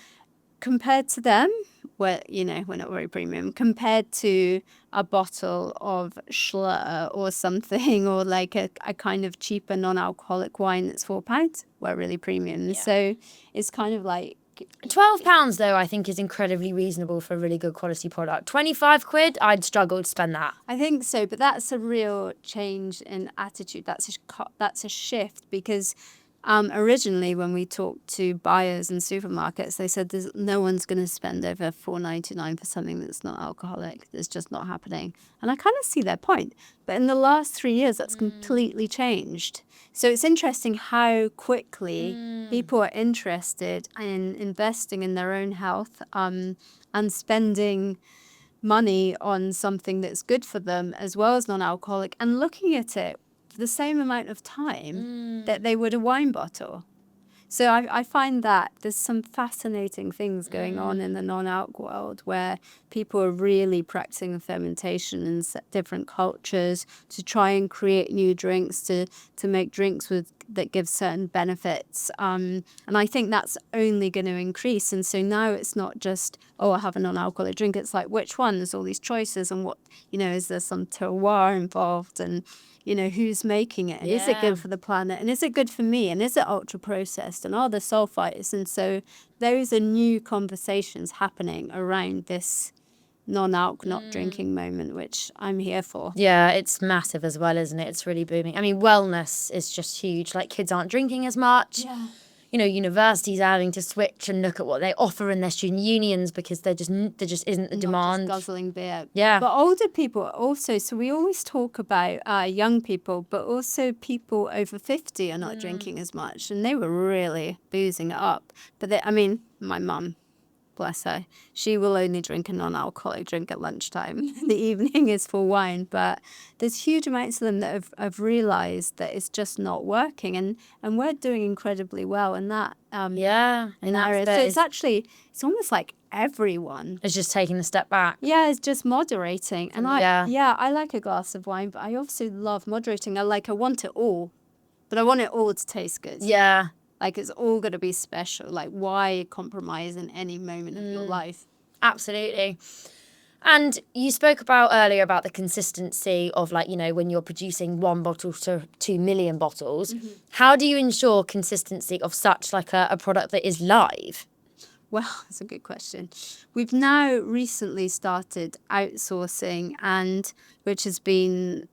compared to them, we're not very premium. Compared to a bottle of Schlur or something, or like a kind of cheaper non-alcoholic wine that's £4, we're really premium. Yeah. So it's kind of like £12 though, I think is incredibly reasonable for a really good quality product. 25 quid, I'd struggle to spend that. I think so, but that's a real change in attitude. That's a shift, because originally when we talked to buyers in supermarkets, they said no one's going to spend over £4.99 for something that's not alcoholic. It's just not happening. And I kind of see their point. But in the last 3 years, that's completely changed. So it's interesting how quickly people are interested in investing in their own health and spending money on something that's good for them as well as non-alcoholic, and looking at it for the same amount of time that they would a wine bottle. So I find that there's some fascinating things going on in the non-alc world, where people are really practicing fermentation in different cultures to try and create new drinks, to make drinks that give certain benefits. And I think that's only going to increase. And so now it's not just, I have a non-alcoholic drink. It's like, which one? There's all these choices, and what, is there some terroir involved, and who's making it, and is it good for the planet, and is it good for me, and is it ultra processed, and are there sulfites? And so those are new conversations happening around this non-alc not drinking moment, which I'm here for. Yeah, it's massive as well, isn't it? It's really booming. I mean, wellness is just huge. Like, kids aren't drinking as much. Yeah. Universities are having to switch and look at what they offer in their student unions, because there just isn't the demand. Not just guzzling beer. Yeah. But older people also, so we always talk about young people, but also people over 50 are not drinking as much, and they were really boozing it up. But my mum, bless her, she will only drink a non-alcoholic drink at lunchtime. The evening is for wine. But there's huge amounts of them that have realised that it's just not working, and we're doing incredibly well in that. In that area. So it's almost like everyone is just taking a step back. Yeah, it's just moderating. And I like a glass of wine, but I also love moderating. I want it all, but I want it all to taste good. Yeah. Like, it's all going to be special. Like, why compromise in any moment of your life? Absolutely. And you spoke earlier about the consistency of, when you're producing 1 bottle to 2 million bottles. Mm-hmm. How do you ensure consistency of such a product that is live? Well, that's a good question. We've now recently started outsourcing, and which has been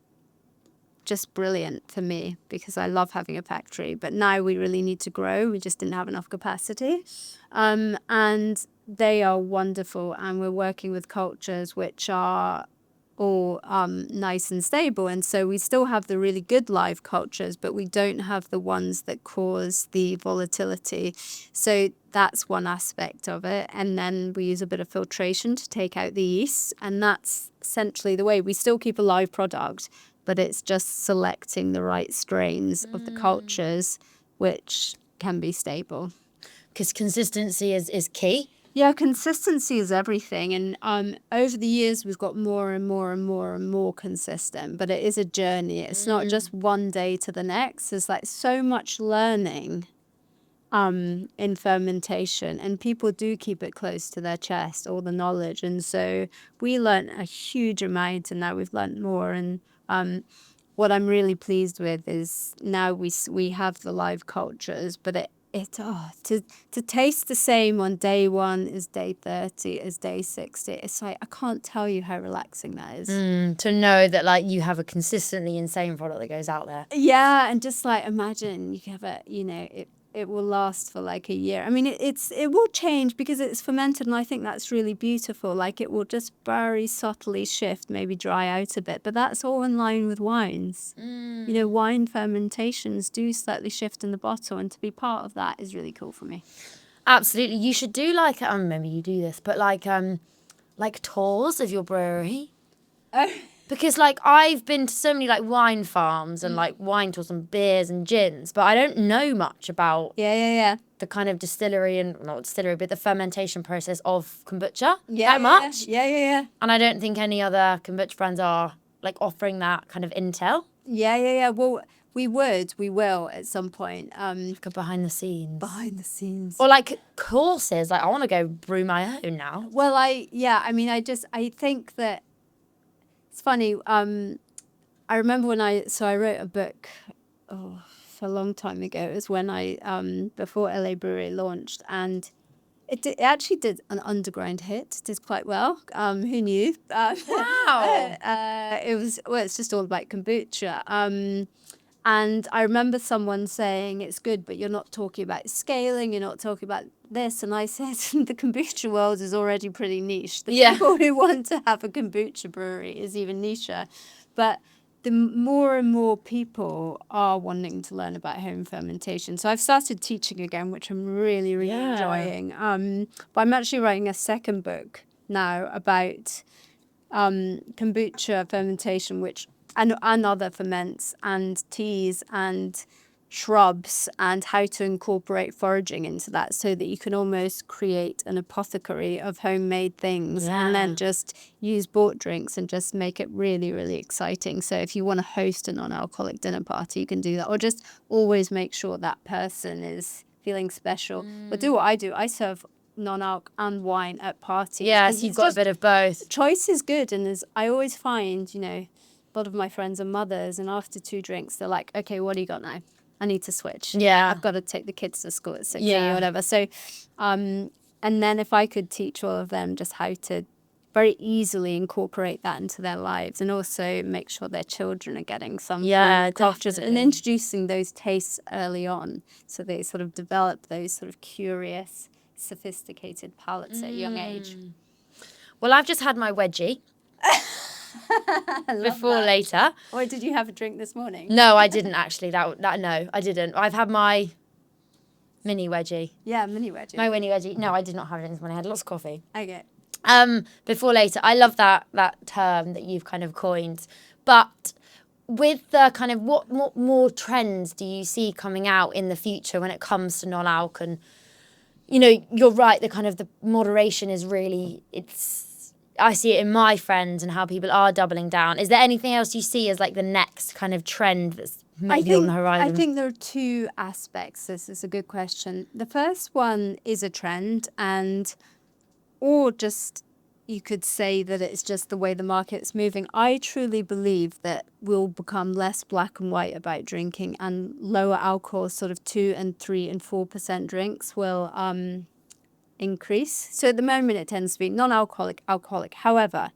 just brilliant for me, because I love having a factory. But now we really need to grow. We just didn't have enough capacity. And they are wonderful. And we're working with cultures which are all nice and stable. And so we still have the really good live cultures, but we don't have the ones that cause the volatility. So that's one aspect of it. And then we use a bit of filtration to take out the yeast. And that's essentially the way. We still keep a live product, but it's just selecting the right strains of the cultures, which can be stable. Because consistency is key. Yeah, consistency is everything. And over the years, we've got more and more and more and more consistent. But it is a journey. It's not just one day to the next. There's so much learning in fermentation. And people do keep it close to their chest, all the knowledge. And so we learned a huge amount, and now we've learned more. And what I'm really pleased with is now we have the live cultures, but to taste the same on day 1 as day 30 as day 60. It's I can't tell you how relaxing that is. To know that you have a consistently insane product that goes out there. Yeah, and just imagine you have it will last for like a year. I mean, it will change because it's fermented, and I think that's really beautiful. Like it will just very subtly shift, maybe dry out a bit, but that's all in line with wines. You know, wine fermentations do slightly shift in the bottle, and to be part of that is really cool for me. Absolutely. You should do like, maybe you do this, but like tours of your brewery. Oh. Because, like, I've been to so many, like, wine farms and, like, wine tours and beers and gins, but I don't know much about the kind of distillery and, not distillery, but the fermentation process of kombucha that much. Yeah. And I don't think any other kombucha brands are, like, offering that kind of intel. Yeah. Well, we will at some point. Like a behind the scenes. Behind the scenes. Or, like, courses. Like, I want to go brew my own now. Well, I think that it's funny. I remember when I wrote a book, for a long time ago. It was when I before LA Brewery launched, and it actually did an underground hit. Did quite well. Who knew? Wow. It's just all about kombucha. And I remember someone saying it's good, but you're not talking about scaling. You're not talking about this. And I said the kombucha world is already pretty niche. The people who want to have a kombucha brewery is even nicher. But the more and more people are wanting to learn about home fermentation. So I've started teaching again, which I'm really enjoying. But I'm actually writing a second book now about kombucha fermentation, and other ferments and teas and shrubs, and how to incorporate foraging into that so that you can almost create an apothecary of homemade things and then just use bought drinks and just make it really, really exciting. So if you want to host a non-alcoholic dinner party, you can do that, or just always make sure that person is feeling special. But do what I do. I serve non-alc and wine at parties. Yes, you've got a bit of both. Choice is good, and I always find, a lot of my friends are mothers, and after 2 drinks, they're like, okay, what do you got now? I need to switch. Yeah. I've got to take the kids to school at 6 or whatever. So, and then if I could teach all of them just how to very easily incorporate that into their lives, and also make sure their children are getting some cultures, and introducing those tastes early on, so they sort of develop those sort of curious, sophisticated palates at a young age. Well, I've just had my wedgie. Before later. Or did you have a drink this morning? No, I didn't actually. No, I didn't. I've had my mini wedgie. Yeah, mini wedgie. My mini wedgie. No, I did not have it this morning. I had lots of coffee. Okay. Before later. I love that term that you've kind of coined. But with the kind of what more trends do you see coming out in the future when it comes to non-alc? And you're right. The kind of the moderation is really I see it in my friends and how people are doubling down. Is there anything else you see as like the next kind of trend that's maybe on the horizon? I think there are 2 aspects. This is a good question. The first one is a trend, or just you could say that it's just the way the market's moving. I truly believe that we'll become less black and white about drinking, and lower alcohol, sort of 2 and 3 and 4% drinks will increase. So at the moment it tends to be non-alcoholic, alcoholic. However,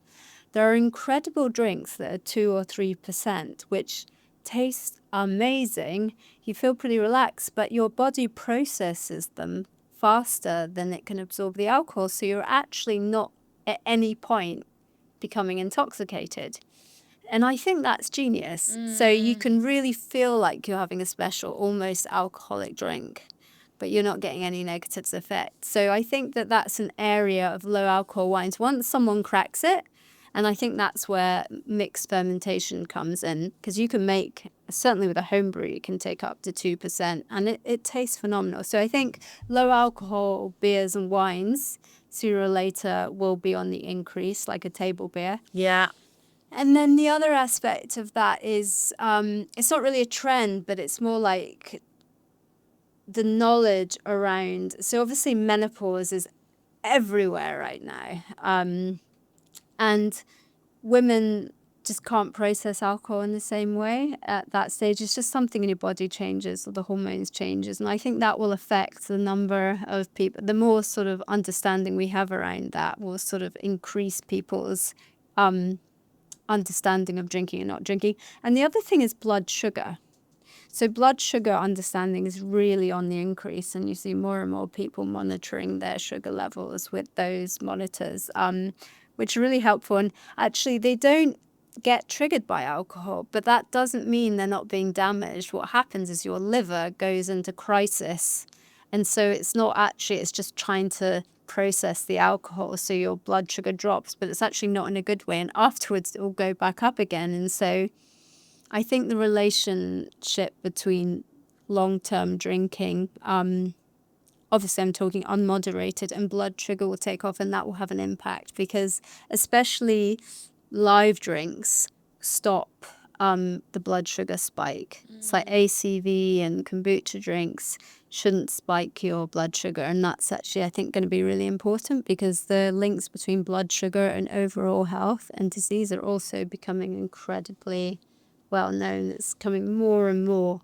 there are incredible drinks that are 2 or 3%, which taste amazing. You feel pretty relaxed, but your body processes them faster than it can absorb the alcohol. So you're actually not at any point becoming intoxicated. And I think that's genius. So you can really feel like you're having a special, almost alcoholic drink, but you're not getting any negative effects. So I think that that's an area of low alcohol wines. Once someone cracks it, and I think that's where mixed fermentation comes in, because you can make, certainly with a home brew, you can take up to 2%, and it tastes phenomenal. So I think low alcohol beers and wines, sooner or later, will be on the increase, like a table beer. Yeah. And then the other aspect of that is, it's not really a trend, but it's more like the knowledge around. So obviously menopause is everywhere right now, and women just can't process alcohol in the same way at that stage. It's just something in your body changes, or the hormones changes, and I think that will affect the number of people. The more sort of understanding we have around that will sort of increase people's understanding of drinking and not drinking. And the other thing is blood sugar. So blood sugar understanding is really on the increase, and you see more and more people monitoring their sugar levels with those monitors, which are really helpful. And actually, they don't get triggered by alcohol, but that doesn't mean they're not being damaged. What happens is your liver goes into crisis, and so it's not actually, it's just trying to process the alcohol, so your blood sugar drops, but it's actually not in a good way, and afterwards it will go back up again. And so I think the relationship between long-term drinking, obviously I'm talking unmoderated, and blood sugar will take off, and that will have an impact, because especially live drinks stop the blood sugar spike. It's like ACV and kombucha drinks shouldn't spike your blood sugar, and that's actually, I think, going to be really important, because the links between blood sugar and overall health and disease are also becoming incredibly well known. It's coming more and more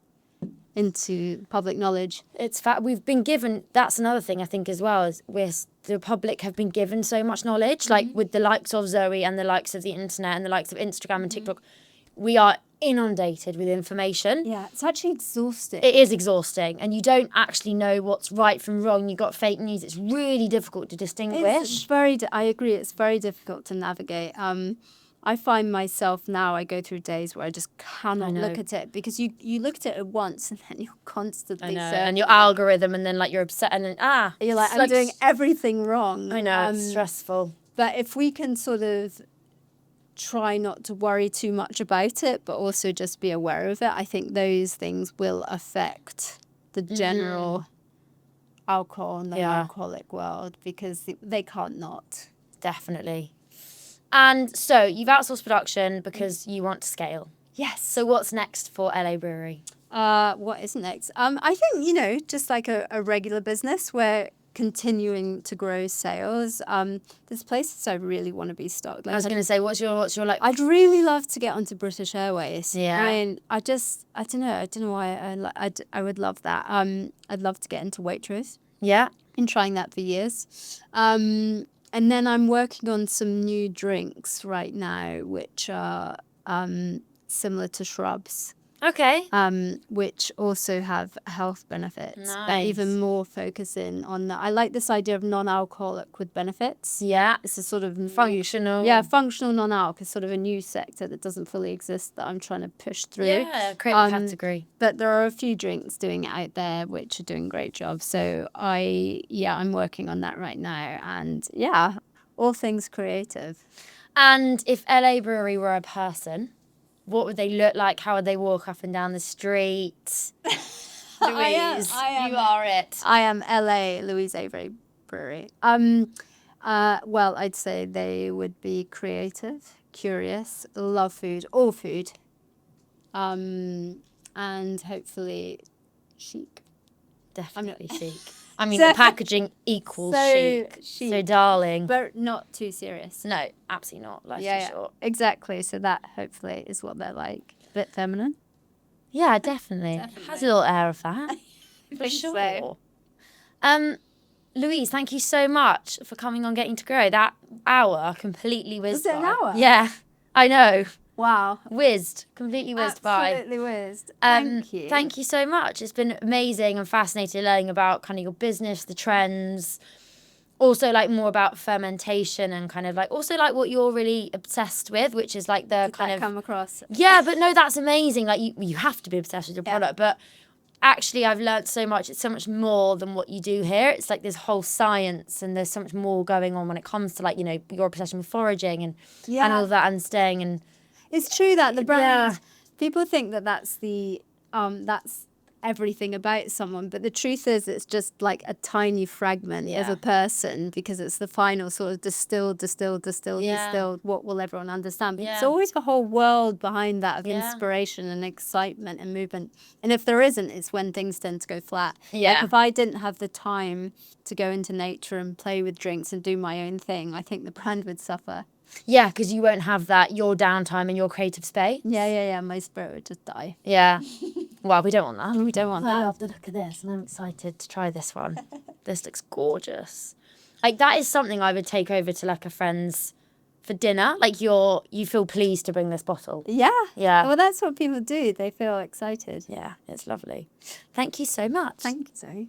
into public knowledge. It's fact, we've been given, that's another thing I think as well, is the public have been given so much knowledge, like with the likes of Zoe and the likes of the internet and the likes of Instagram and TikTok. We are inundated with information. Yeah, it's actually exhausting. It is exhausting, and you don't actually know what's right from wrong. You've got fake news. It's really difficult to distinguish. I agree, it's very difficult to navigate. I find myself now, I go through days where I just cannot look at it, because you look at it at once and then you're constantly and your algorithm, and then like you're upset, and then you're like, I'm doing everything wrong. I know, it's stressful. But if we can sort of try not to worry too much about it, but also just be aware of it, I think those things will affect the general alcohol and the alcoholic world, because they can't not. Definitely. And so you've outsourced production because you want to scale. Yes. So what's next for LA Brewery? What is next? I think, just like a regular business, we're continuing to grow sales. There's places I really want to be stocked. Like, I was going to say, what's your like? I'd really love to get onto British Airways. Yeah. I mean, I don't know why I would love that. I'd love to get into Waitrose. Yeah. Been trying that for years. And then I'm working on some new drinks right now, which are similar to shrubs. Okay. Which also have health benefits, Nice. but even more focusing on that. I like this idea of non-alcoholic with benefits. Yeah. It's a sort of functional. Yeah, functional non-alc is sort of a new sector that doesn't fully exist that I'm trying to push through. Yeah, create a category. But there are a few drinks doing it out there which are doing great jobs. So I'm working on that right now, and all things creative. And if LA Brewery were a person, what would they look like? How would they walk up and down the street? Louise, you are it. I am LA Louise Avery Brewery. Well, I'd say they would be creative, curious, love food, all food, and hopefully chic. Definitely chic. I mean, the packaging equals chic. So darling. But not too serious. No, absolutely not. Life's too short. Exactly. So that hopefully is what they're like. A bit feminine. Yeah, definitely. Has a little air of that. For sure. So. Louise, thank you so much for coming on Getting to Grow. That hour completely whizzed by. Was it an hour? Yeah, I know. Wow. Completely whizzed by. Absolutely whizzed. Thank you. Thank you so much. It's been amazing and fascinating learning about kind of your business, the trends, also like more about fermentation and kind of like also like what you're really obsessed with, which is like the kind of come across. Yeah, but no, that's amazing. Like you have to be obsessed with your product, but actually I've learned so much. It's so much more than what you do here. It's like this whole science, and there's so much more going on when it comes to like, your obsession with foraging and all of that and staying and. It's true that the brand, people think that that's everything about someone, but the truth is it's just like a tiny fragment of a person, because it's the final sort of distilled, what will everyone understand. But it's always a whole world behind that of inspiration and excitement and movement. And if there isn't, it's when things tend to go flat. Yeah. Like if I didn't have the time to go into nature and play with drinks and do my own thing, I think the brand would suffer. Yeah, because you won't have your downtime and your creative space. Yeah. My spirit would just die. Yeah. Well, we don't want that. We don't want that. I love the look of this, and I'm excited to try this one. This looks gorgeous. Like, that is something I would take over to, like, a friend's for dinner? Like you feel pleased to bring this bottle? Yeah. Yeah. Well, that's what people do. They feel excited. Yeah, it's lovely. Thank you so much. Thank you, Zoe.